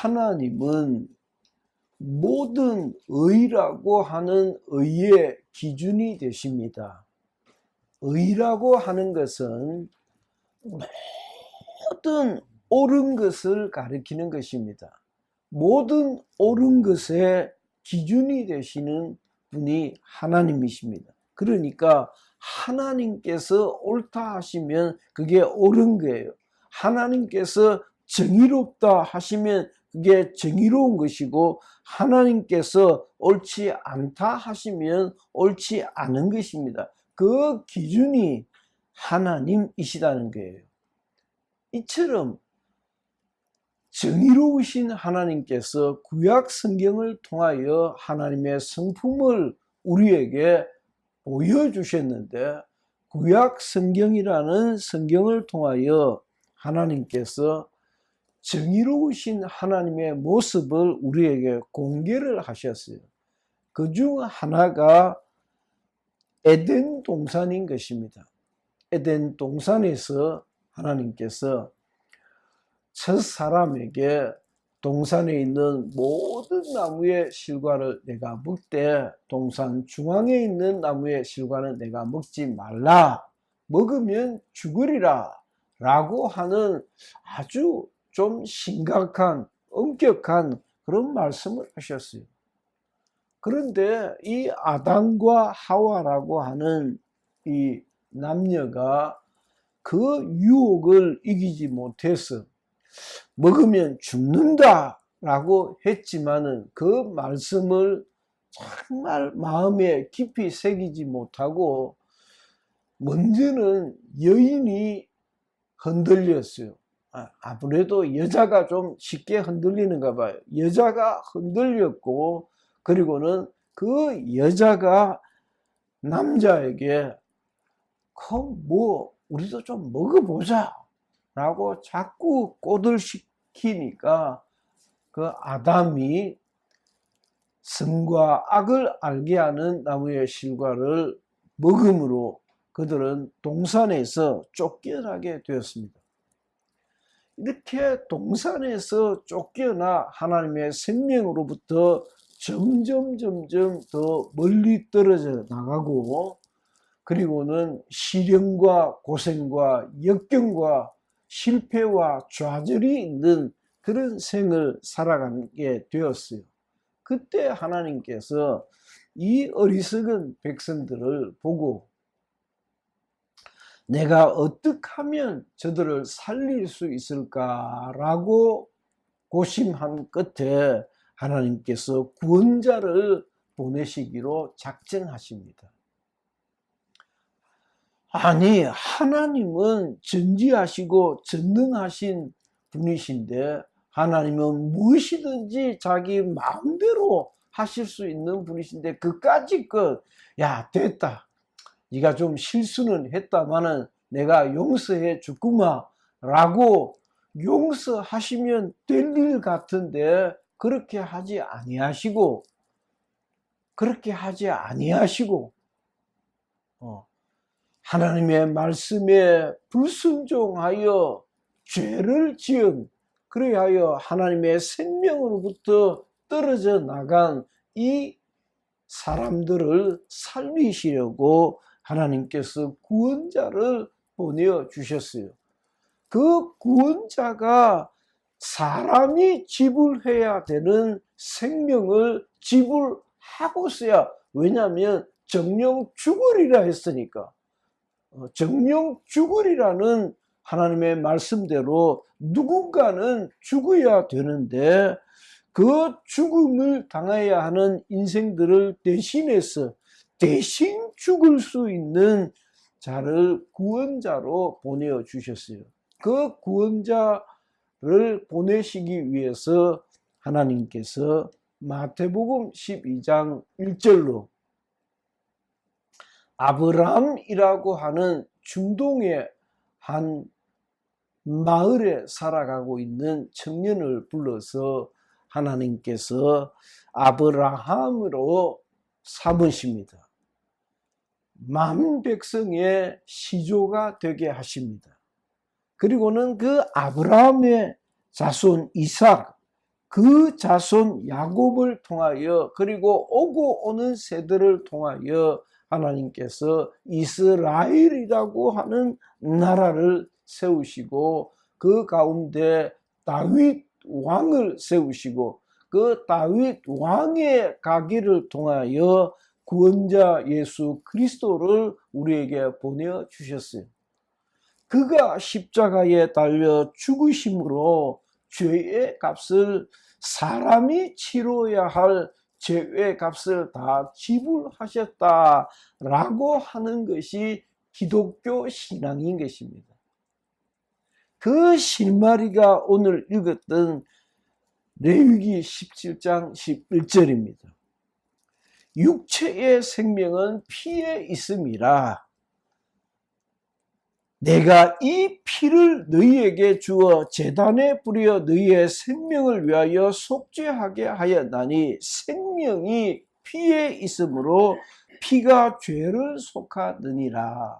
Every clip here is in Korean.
하나님은 모든 의라고 하는 의의 기준이 되십니다. 의라고 하는 것은 모든 옳은 것을 가리키는 것입니다. 모든 옳은 것의 기준이 되시는 분이 하나님이십니다. 그러니까 하나님께서 옳다 하시면 그게 옳은 거예요. 하나님께서 정의롭다 하시면 그게 정의로운 것이고, 하나님께서 옳지 않다 하시면 옳지 않은 것입니다. 그 기준이 하나님이시다는 거예요. 이처럼 정의로우신 하나님께서 구약 성경을 통하여 하나님의 성품을 우리에게 보여주셨는데, 구약 성경이라는 성경을 통하여 하나님께서 정의로우신 하나님의 모습을 우리에게 공개를 하셨어요. 그 중 하나가 에덴 동산인 것입니다. 에덴 동산에서 하나님께서 첫 사람에게 동산에 있는 모든 나무의 실과를 내가 먹되 동산 중앙에 있는 나무의 실과는 내가 먹지 말라, 먹으면 죽으리라 라고 하는 아주 좀 심각한 엄격한 그런 말씀을 하셨어요. 그런데 이 아담과 하와라고 하는 이 남녀가 그 유혹을 이기지 못해서 먹으면 죽는다 라고 했지만은 그 말씀을 정말 마음에 깊이 새기지 못하고 먼저는 여인이 흔들렸어요. 아무래도 여자가 좀 쉽게 흔들리는가 봐요. 여자가 흔들렸고, 그리고는 그 여자가 남자에게 우리도 좀 먹어보자 라고 자꾸 꼬들시키니까 그 아담이 선과 악을 알게 하는 나무의 실과를 먹음으로 그들은 동산에서 쫓겨나게 되었습니다. 이렇게 동산에서 쫓겨나 하나님의 생명으로부터 점점 더 멀리 떨어져 나가고, 그리고는 시련과 고생과 역경과 실패와 좌절이 있는 그런 생을 살아가게 되었어요. 그때 하나님께서 이 어리석은 백성들을 보고 내가 어떻게 하면 저들을 살릴 수 있을까라고 고심한 끝에 하나님께서 구원자를 보내시기로 작정하십니다. 아니, 하나님은 전지하시고 전능하신 분이신데 하나님은 무엇이든지 자기 마음대로 하실 수 있는 분이신데 그까짓 야 됐다, 네가 좀 실수는 했다마는 내가 용서해 주구마 라고 용서하시면 될 일 같은데 그렇게 하지 아니하시고 하나님의 말씀에 불순종하여 죄를 지은, 그리하여 하나님의 생명으로부터 떨어져 나간 이 사람들을 살리시려고 하나님께서 구원자를 보내주셨어요. 그 구원자가 사람이 지불해야 되는 생명을 지불하고서야, 왜냐하면 정령 죽으리라 했으니까. 정령 죽으리라는 하나님의 말씀대로 누군가는 죽어야 되는데 그 죽음을 당해야 하는 인생들을 대신해서 대신 죽을 수 있는 자를 구원자로 보내주셨어요. 그 구원자를 보내시기 위해서 하나님께서 마태복음 12장 1절로 아브라함이라고 하는 중동의 한 마을에 살아가고 있는 청년을 불러서 하나님께서 아브라함으로 삼으십니다. 만 백성의 시조가 되게 하십니다. 그리고는 그 아브라함의 자손 이삭, 그 자손 야곱을 통하여 그리고 오고 오는 세대를 통하여 하나님께서 이스라엘이라고 하는 나라를 세우시고 그 가운데 다윗 왕을 세우시고 그 다윗 왕의 가기를 통하여 구원자 예수 그리스도를 우리에게 보내주셨어요. 그가 십자가에 달려 죽으심으로 죄의 값을 사람이 치러야 할 죄의 값을 다 지불하셨다라고 하는 것이 기독교 신앙인 것입니다. 그 실마리가 오늘 읽었던 레위기 17장 11절입니다. 육체의 생명은 피에 있음이라 내가 이 피를 너희에게 주어 제단에 뿌려 너희의 생명을 위하여 속죄하게 하였나니 생명이 피에 있으므로 피가 죄를 속하느니라.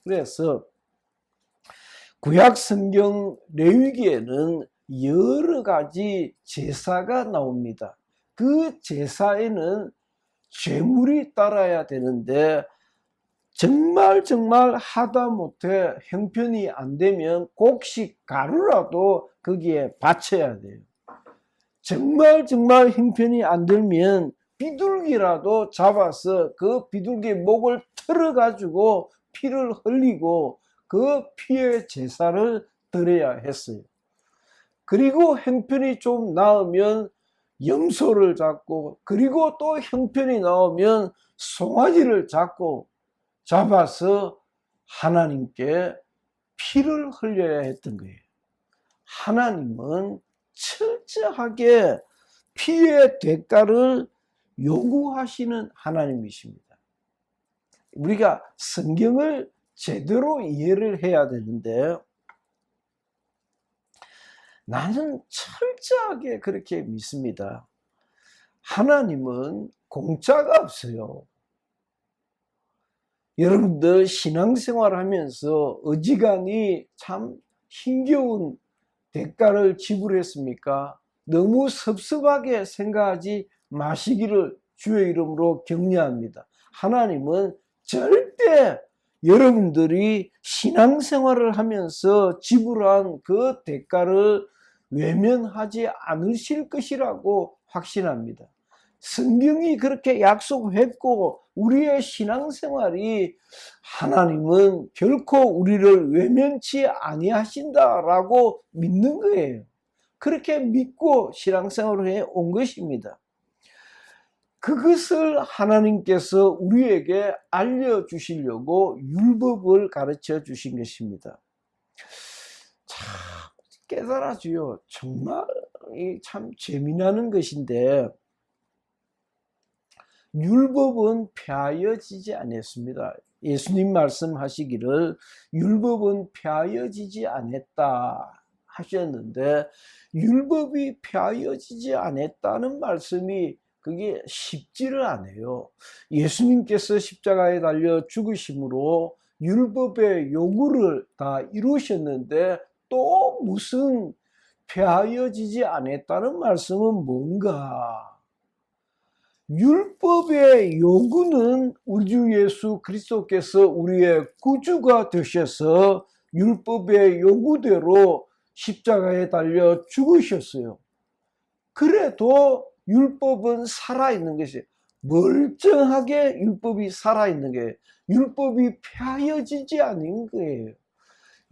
그래서 구약 성경 레위기에는 여러 가지 제사가 나옵니다. 그 제사에는 제물이 따라야 되는데 정말 하다못해 형편이 안 되면 곡식 가루라도 거기에 바쳐야 돼요. 정말 형편이 안 되면 비둘기라도 잡아서 그 비둘기 목을 틀어가지고 피를 흘리고 그 피의 제사를 드려야 했어요. 그리고 형편이 좀 나으면 염소를 잡고 그리고 또 형편이 나오면 송아지를 잡아서 하나님께 피를 흘려야 했던 거예요. 하나님은 철저하게 피의 대가를 요구하시는 하나님이십니다. 우리가 성경을 제대로 이해를 해야 되는데 나는 철저하게 그렇게 믿습니다. 하나님은 공짜가 없어요. 여러분들 신앙생활 하면서 어지간히 참 힘겨운 대가를 지불했습니까? 너무 섭섭하게 생각하지 마시기를 주의 이름으로 격려합니다. 하나님은 절대 여러분들이 신앙생활을 하면서 지불한 그 대가를 외면하지 않으실 것이라고 확신합니다. 성경이 그렇게 약속했고 우리의 신앙생활이 하나님은 결코 우리를 외면치 아니하신다라고 믿는 거예요. 그렇게 믿고 신앙생활을 해온 것입니다. 그것을 하나님께서 우리에게 알려주시려고 율법을 가르쳐 주신 것입니다. 참 깨달아줘요. 정말 참 재미나는 것인데 율법은 폐하여지지 않았습니다. 예수님 말씀하시기를 율법은 폐하여지지 않았다 하셨는데 율법이 폐하여지지 않았다는 말씀이 그게 쉽지를 않아요. 예수님께서 십자가에 달려 죽으심으로 율법의 요구를 다 이루셨는데 또 무슨 폐하여지지 않았다는 말씀은 뭔가? 율법의 요구는 우리 주 예수 그리스도께서 우리의 구주가 되셔서 율법의 요구대로 십자가에 달려 죽으셨어요. 그래도 율법은 살아있는 것이에요. 멀쩡하게 율법이 살아있는 게 율법이 폐하여지지 않은 거예요.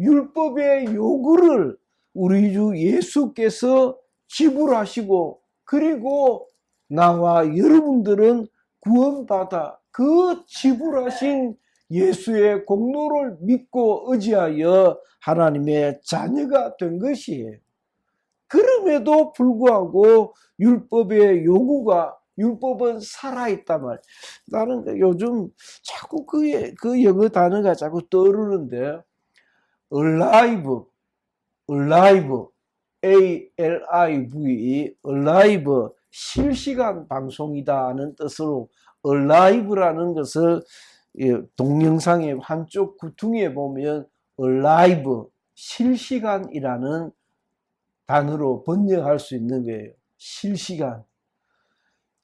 율법의 요구를 우리 주 예수께서 지불하시고 그리고 나와 여러분들은 구원받아 그 지불하신 예수의 공로를 믿고 의지하여 하나님의 자녀가 된 것이에요. 그럼에도 불구하고 율법의 요구가 율법은 살아있단 말이에요. 나는 요즘 자꾸 그 영어 단어가 자꾸 떠오르는데 alive, A-L-I-V-E, alive, 실시간 방송이다는 뜻으로 alive라는 것을 동영상의 한쪽 구퉁이에 보면 alive, 실시간이라는 단어로 번역할 수 있는 거예요. 실시간.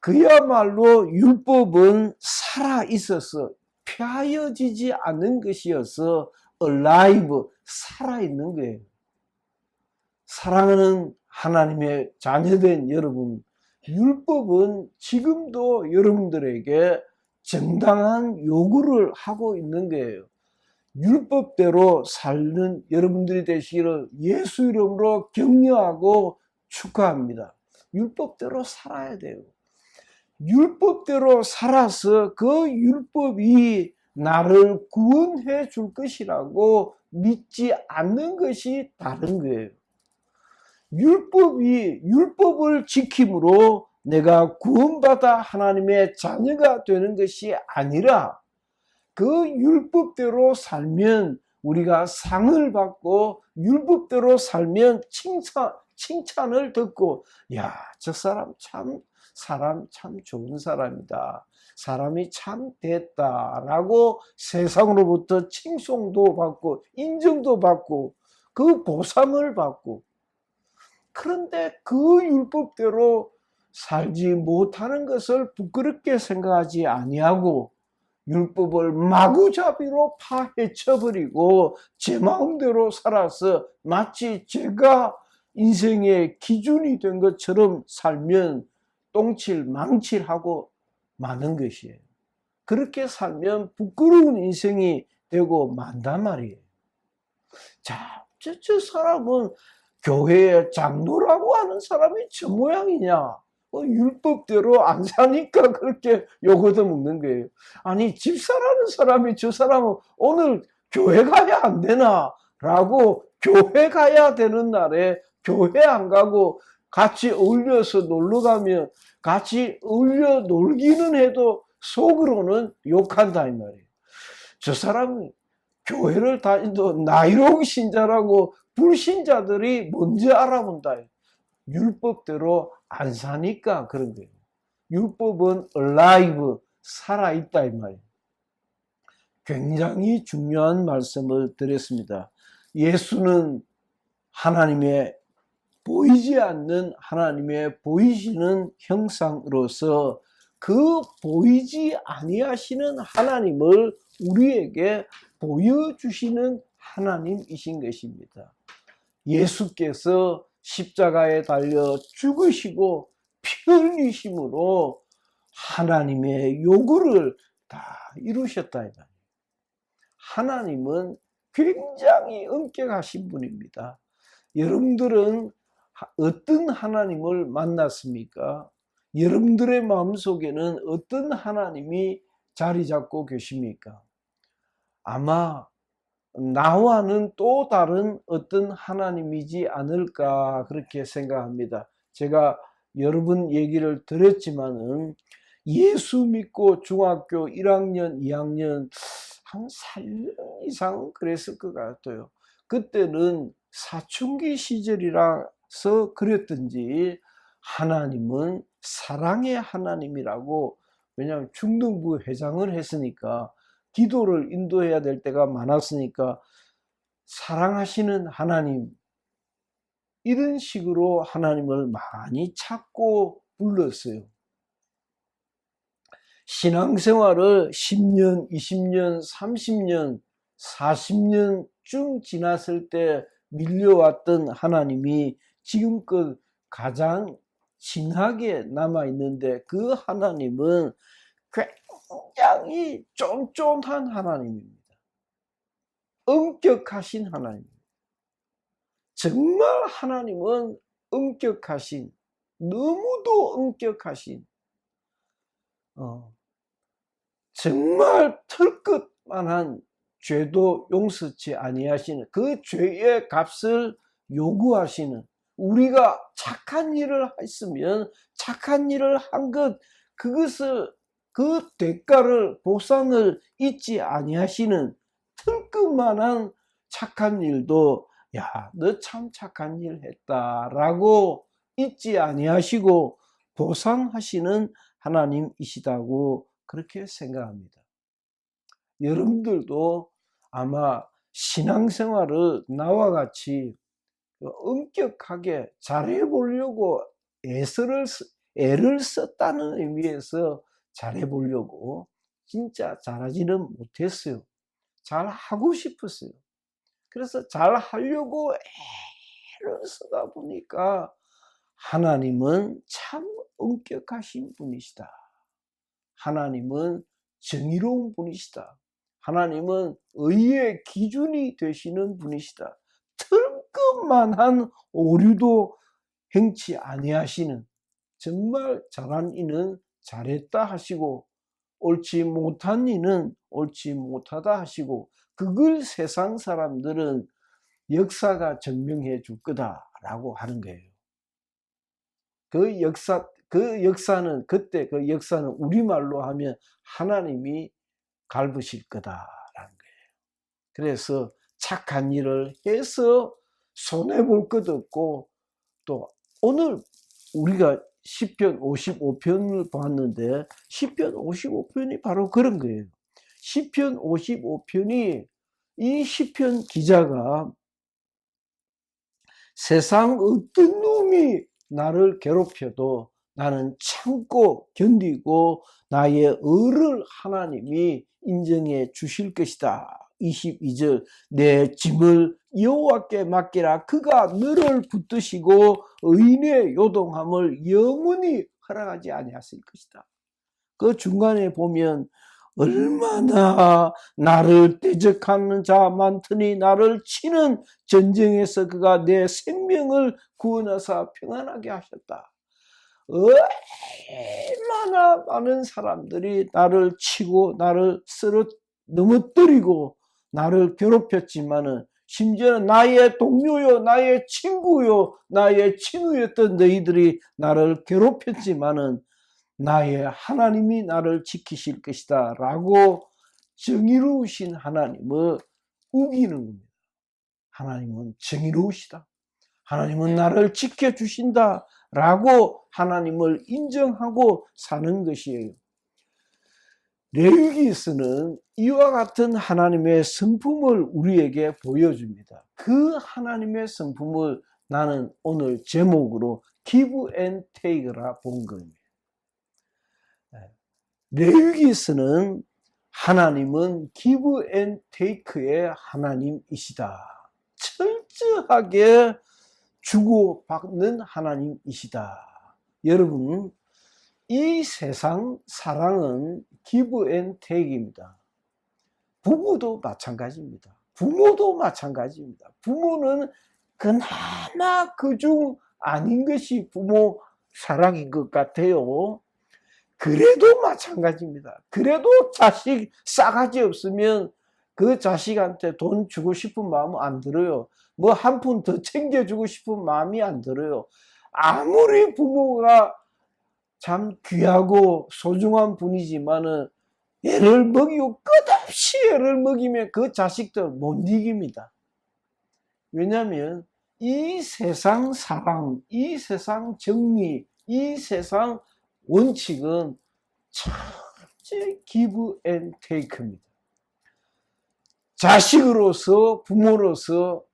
그야말로 율법은 살아 있어서 폐하여지지 않는 것이어서 alive, 살아있는 거예요. 사랑하는 하나님의 자녀된 여러분, 율법은 지금도 여러분들에게 정당한 요구를 하고 있는 거예요. 율법대로 사는 여러분들이 되시기를 예수 이름으로 격려하고 축하합니다. 율법대로 살아야 돼요. 율법대로 살아서 그 율법이 나를 구원해 줄 것이라고 믿지 않는 것이 다른 거예요. 율법을 지킴으로 내가 구원받아 하나님의 자녀가 되는 것이 아니라 그 율법대로 살면 우리가 상을 받고 율법대로 살면 칭찬을 듣고 야, 저 사람 참 좋은 사람이다. 사람이 참 됐다라고 세상으로부터 칭송도 받고 인정도 받고 그 보상을 받고 그런데 그 율법대로 살지 못하는 것을 부끄럽게 생각하지 아니하고 율법을 마구잡이로 파헤쳐버리고 제 마음대로 살아서 마치 제가 인생의 기준이 된 것처럼 살면 똥칠 망칠하고 마는 것이에요. 그렇게 살면 부끄러운 인생이 되고 만단 말이에요. 자, 저 사람은 교회의 장로라고 하는 사람이 저 모양이냐? 율법대로 안 사니까 그렇게 요거도 먹는 거예요. 아니, 집사라는 사람이 저 사람은 오늘 교회 가야 안 되나? 라고 교회 가야 되는 날에 교회 안 가고 같이 어울려서 놀러 가면 같이 어울려 놀기는 해도 속으로는 욕한다 이 말이에요. 저 사람은 교회를 다니도 나이로운 신자라고 불신자들이 먼저 알아본다. 율법대로 안 사니까 그런 거예요. 율법은 alive, 살아있다 이 말이에요. 굉장히 중요한 말씀을 드렸습니다. 예수는 하나님의 보이지 않는 하나님의 보이시는 형상으로서 그 보이지 아니하시는 하나님을 우리에게 보여주시는 하나님이신 것입니다. 예수께서 십자가에 달려 죽으시고 피 흘리심으로 하나님의 요구를 다 이루셨다. 하나님은 굉장히 엄격하신 분입니다. 여러분들은 어떤 하나님을 만났습니까? 여러분들의 마음속에는 어떤 하나님이 자리 잡고 계십니까? 아마 나와는 또 다른 어떤 하나님이지 않을까 그렇게 생각합니다. 제가 여러 번 얘기를 드렸지만은 예수 믿고 중학교 1학년, 2학년 한 4년 이상 그랬을 것 같아요. 그때는 사춘기 시절이라서 그랬던지 하나님은 사랑의 하나님이라고, 왜냐하면 중등부 회장을 했으니까 기도를 인도해야 될 때가 많았으니까 사랑하시는 하나님, 이런 식으로 하나님을 많이 찾고 불렀어요. 신앙생활을 10년, 20년, 30년, 40년쯤 지났을 때 밀려왔던 하나님이 지금껏 가장 진하게 남아있는데 그 하나님은 굉장히 쫀쫀한 하나님입니다. 엄격하신 하나님입니다. 정말 하나님은 엄격하신, 너무도 엄격하신, 정말 털끝만한 죄도 용서치 아니하시는, 그 죄의 값을 요구하시는, 우리가 착한 일을 했으면 착한 일을 한 것, 그것을, 그 대가를, 보상을 잊지 아니하시는 털끝만한 착한 일도 야, 너 참 착한 일 했다라고 잊지 아니하시고 보상하시는 하나님이시다고 그렇게 생각합니다. 여러분들도 아마 신앙생활을 나와 같이 엄격하게 잘해보려고 애를 썼다는 의미에서 잘해보려고 진짜 잘하지는 못했어요. 잘하고 싶었어요. 그래서 잘하려고 애를 쓰다 보니까 하나님은 참 엄격하신 분이시다. 하나님은 정의로운 분이시다. 하나님은 의의 기준이 되시는 분이시다. 털끝만한 오류도 행치 아니하시는, 정말 잘한 이는 잘했다 하시고 옳지 못한 이는 옳지 못하다 하시고, 그걸 세상 사람들은 역사가 증명해 줄 거다라고 하는 거예요. 그 역사는, 그때 그 역사는 우리말로 하면 하나님이 갚으실 거다라는 거예요. 그래서 착한 일을 해서 손해볼 것도 없고, 또 오늘 우리가 시편 55편을 봤는데 시편 55편이 바로 그런 거예요. 시편 55편이, 이 시편 기자가 세상 어떤 놈이 나를 괴롭혀도 나는 참고 견디고 나의 의를 하나님이 인정해 주실 것이다. 22절, 내 짐을 여호와께 맡기라. 그가 너를 붙드시고 의인의 요동함을 영원히 허락하지 아니하실 것이다. 그 중간에 보면 얼마나 나를 대적하는 자 많더니 나를 치는 전쟁에서 그가 내 생명을 구원하사 평안하게 하셨다. 얼마나 많은 사람들이 나를 치고 나를 넘어뜨리고 나를 괴롭혔지만은, 심지어는 나의 동료요 나의 친구요 나의 친구였던 너희들이 나를 괴롭혔지만은 나의 하나님이 나를 지키실 것이다 라고 정의로우신 하나님을 우기는 겁니다. 하나님은 정의로우시다, 하나님은 나를 지켜주신다 라고 하나님을 인정하고 사는 것이에요. 레위기서는 이와 같은 하나님의 성품을 우리에게 보여줍니다. 그 하나님의 성품을 나는 오늘 제목으로 Give and Take라 본 겁니다. 레위기서는 하나님은 Give and Take의 하나님이시다. 철저하게 주고받는 하나님이시다. 여러분, 이 세상 사랑은 Give and Take입니다. 부부도 마찬가지입니다. 부모도 마찬가지입니다. 부모는 그나마 그중 아닌 것이 부모 사랑인 것 같아요. 그래도 마찬가지입니다. 그래도 자식 싸가지 없으면 그 자식한테 돈 주고 싶은 마음은 안 들어요. 뭐 한 푼 더 챙겨주고 싶은 마음이 안 들어요. 아무리 부모가 참 귀하고 소중한 분이지만은 애를 먹이고 끝없이 애를 먹이면 그 자식들 못 이깁니다. 왜냐하면 이 세상 사랑, 이 세상 정리, 이 세상 원칙은 철저히 give and take입니다. 자식으로서, 부모로서,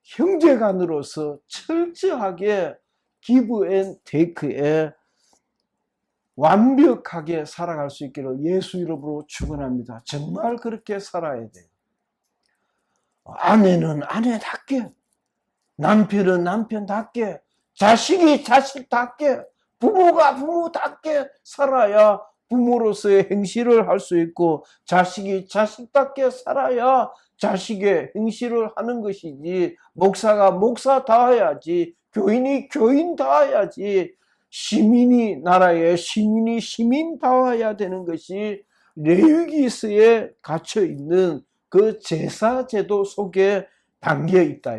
형제간으로서 철저하게 give and take에 완벽하게 살아갈 수 있기를 예수 이름으로 축원합니다. 정말 그렇게 살아야 돼요. 아내는 아내답게, 남편은 남편답게, 자식이 자식답게, 부모가 부모답게 살아야 부모로서의 행실을 할 수 있고, 자식이 자식답게 살아야 자식의 행실을 하는 것이지, 목사가 목사다워야지, 교인이 교인다워야지, 시민이 나라의 시민이 시민다워야 되는 것이 레위기서에 갇혀 있는 그 제사제도 속에 담겨 있다.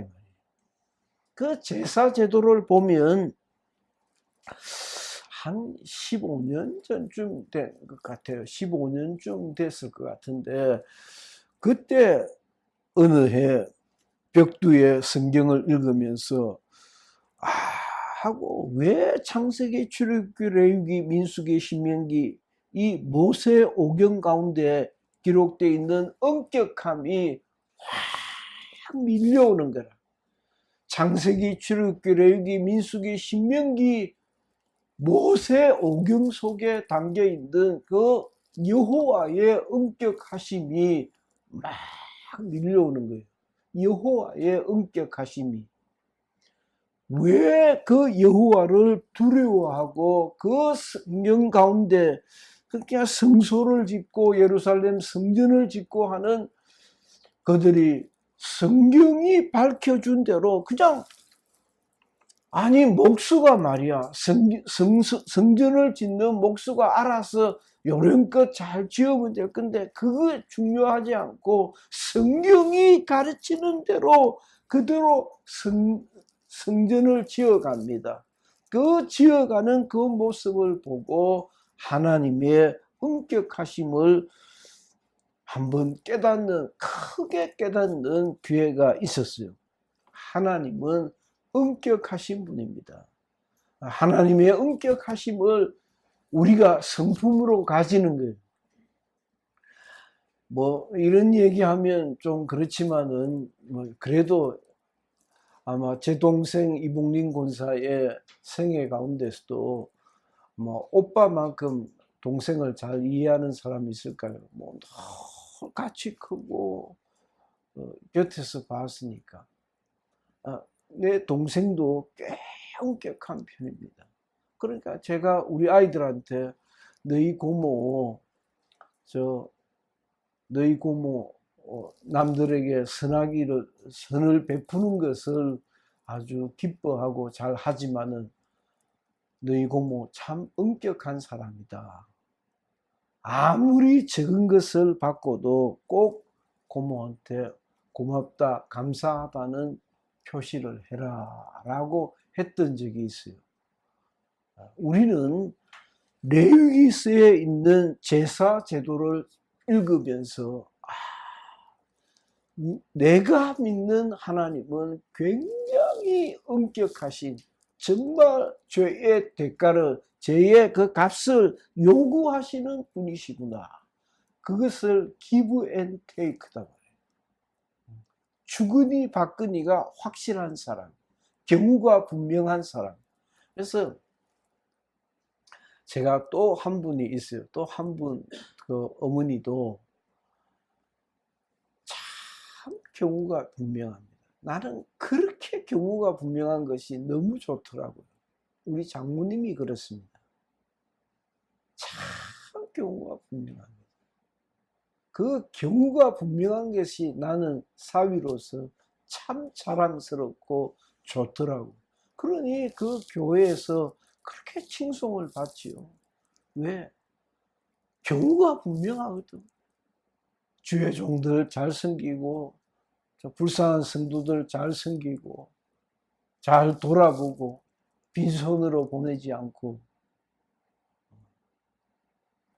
그 제사제도를 보면 한 15년 전쯤 된 것 같아요. 15년쯤 됐을 것 같은데, 그때 어느 해 벽두에 성경을 읽으면서 하고, 왜 창세기, 출애굽기, 레위기, 민수기, 신명기 이 모세 오경 가운데 기록되어 있는 엄격함이 확 밀려오는 거라. 창세기, 출애굽기, 레위기, 민수기, 신명기, 모세 오경 속에 담겨 있는 그 여호와의 엄격하심이 막 밀려오는 거예요. 여호와의 엄격하심이. 왜 그 여호와를 두려워하고 그 성경 가운데 그냥 성소를 짓고 예루살렘 성전을 짓고 하는 그들이 성경이 밝혀준 대로 그냥, 아니 목수가 말이야, 성전을 짓는 목수가 알아서 요령껏 잘 지으면 될 건데 그거 중요하지 않고 성경이 가르치는 대로 그대로 성전을 지어갑니다. 그 지어가는 그 모습을 보고 하나님의 엄격하심을 한번 크게 깨닫는 기회가 있었어요. 하나님은 엄격하신 분입니다. 하나님의 엄격하심을 우리가 성품으로 가지는 거예요. 뭐 이런 얘기하면 좀 그렇지만은 그래도 아마 제 동생 이봉린 권사의 생애 가운데서도 뭐 오빠만큼 동생을 잘 이해하는 사람이 있을까요? 뭐 같이 크고 곁에서 봤으니까. 내 동생도 꽤 엄격한 편입니다. 그러니까 제가 우리 아이들한테 너희 고모 남들에게 선을 베푸는 것을 아주 기뻐하고 잘 하지만은 너희 고모 참 엄격한 사람이다. 아무리 적은 것을 받고도 꼭 고모한테 고맙다, 감사하다는 표시를 해라 라고 했던 적이 있어요. 우리는 레위기서에 있는 제사 제도를 읽으면서 내가 믿는 하나님은 굉장히 엄격하신, 정말 죄의 대가를, 죄의 그 값을 요구하시는 분이시구나. 그것을 give and take다 말이에요. 주거니 받거니가 확실한 사람, 경우가 분명한 사람. 그래서 제가 또 한 분이 있어요. 또 한 분, 그 어머니도 참 경우가 분명합니다. 나는 그렇게 경우가 분명한 것이 너무 좋더라고요. 우리 장모님이 그렇습니다. 참 경우가 분명합니다. 그 경우가 분명한 것이 나는 사위로서 참 자랑스럽고 좋더라고요. 그러니 그 교회에서 그렇게 칭송을 받지요. 왜? 경우가 분명하거든. 주의 종들 잘 섬기고, 불쌍한 성도들 잘 섬기고, 잘 돌아보고, 빈손으로 보내지 않고.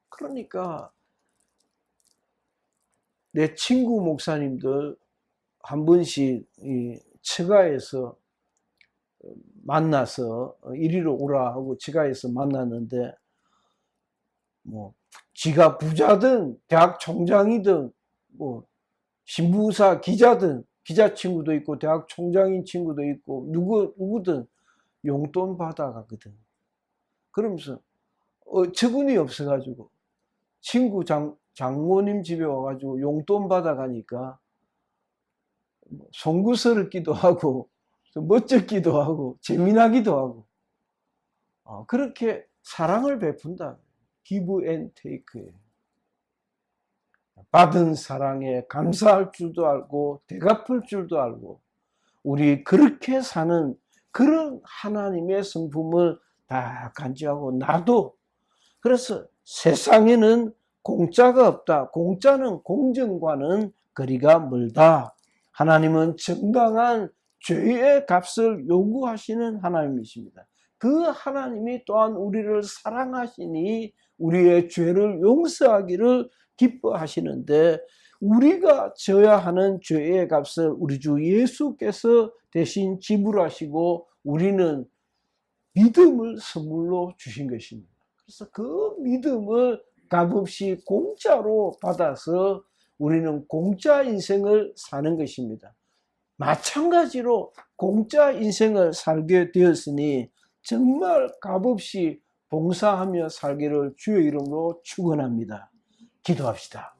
그러니까 내 친구 목사님들 한 번씩 처가에서 만나서 이리로 오라 하고 처가에서 만났는데, 뭐 지가 부자든 대학 총장이든 뭐 신부사 기자든, 기자 친구도 있고 대학 총장인 친구도 있고 누구든 용돈 받아가거든. 그러면서 처분이 없어가지고 친구 장모님 집에 와가지고 용돈 받아가니까 송구스럽기도 하고 멋쩍기도 하고 재미나기도 하고, 그렇게 사랑을 베푼다. give and take예요. 받은 사랑에 감사할 줄도 알고 되갚을 줄도 알고, 우리 그렇게 사는 그런 하나님의 성품을 다 간직하고 나도. 그래서 세상에는 공짜가 없다. 공짜는 공정과는 거리가 멀다. 하나님은 정당한 죄의 값을 요구하시는 하나님이십니다. 그 하나님이 또한 우리를 사랑하시니 우리의 죄를 용서하기를 기뻐하시는데, 우리가 져야 하는 죄의 값을 우리 주 예수께서 대신 지불하시고 우리는 믿음을 선물로 주신 것입니다. 그래서 그 믿음을 값없이 공짜로 받아서 우리는 공짜 인생을 사는 것입니다. 마찬가지로 공짜 인생을 살게 되었으니 정말 값없이 봉사하며 살기를 주의 이름으로 축원합니다. 기도합시다.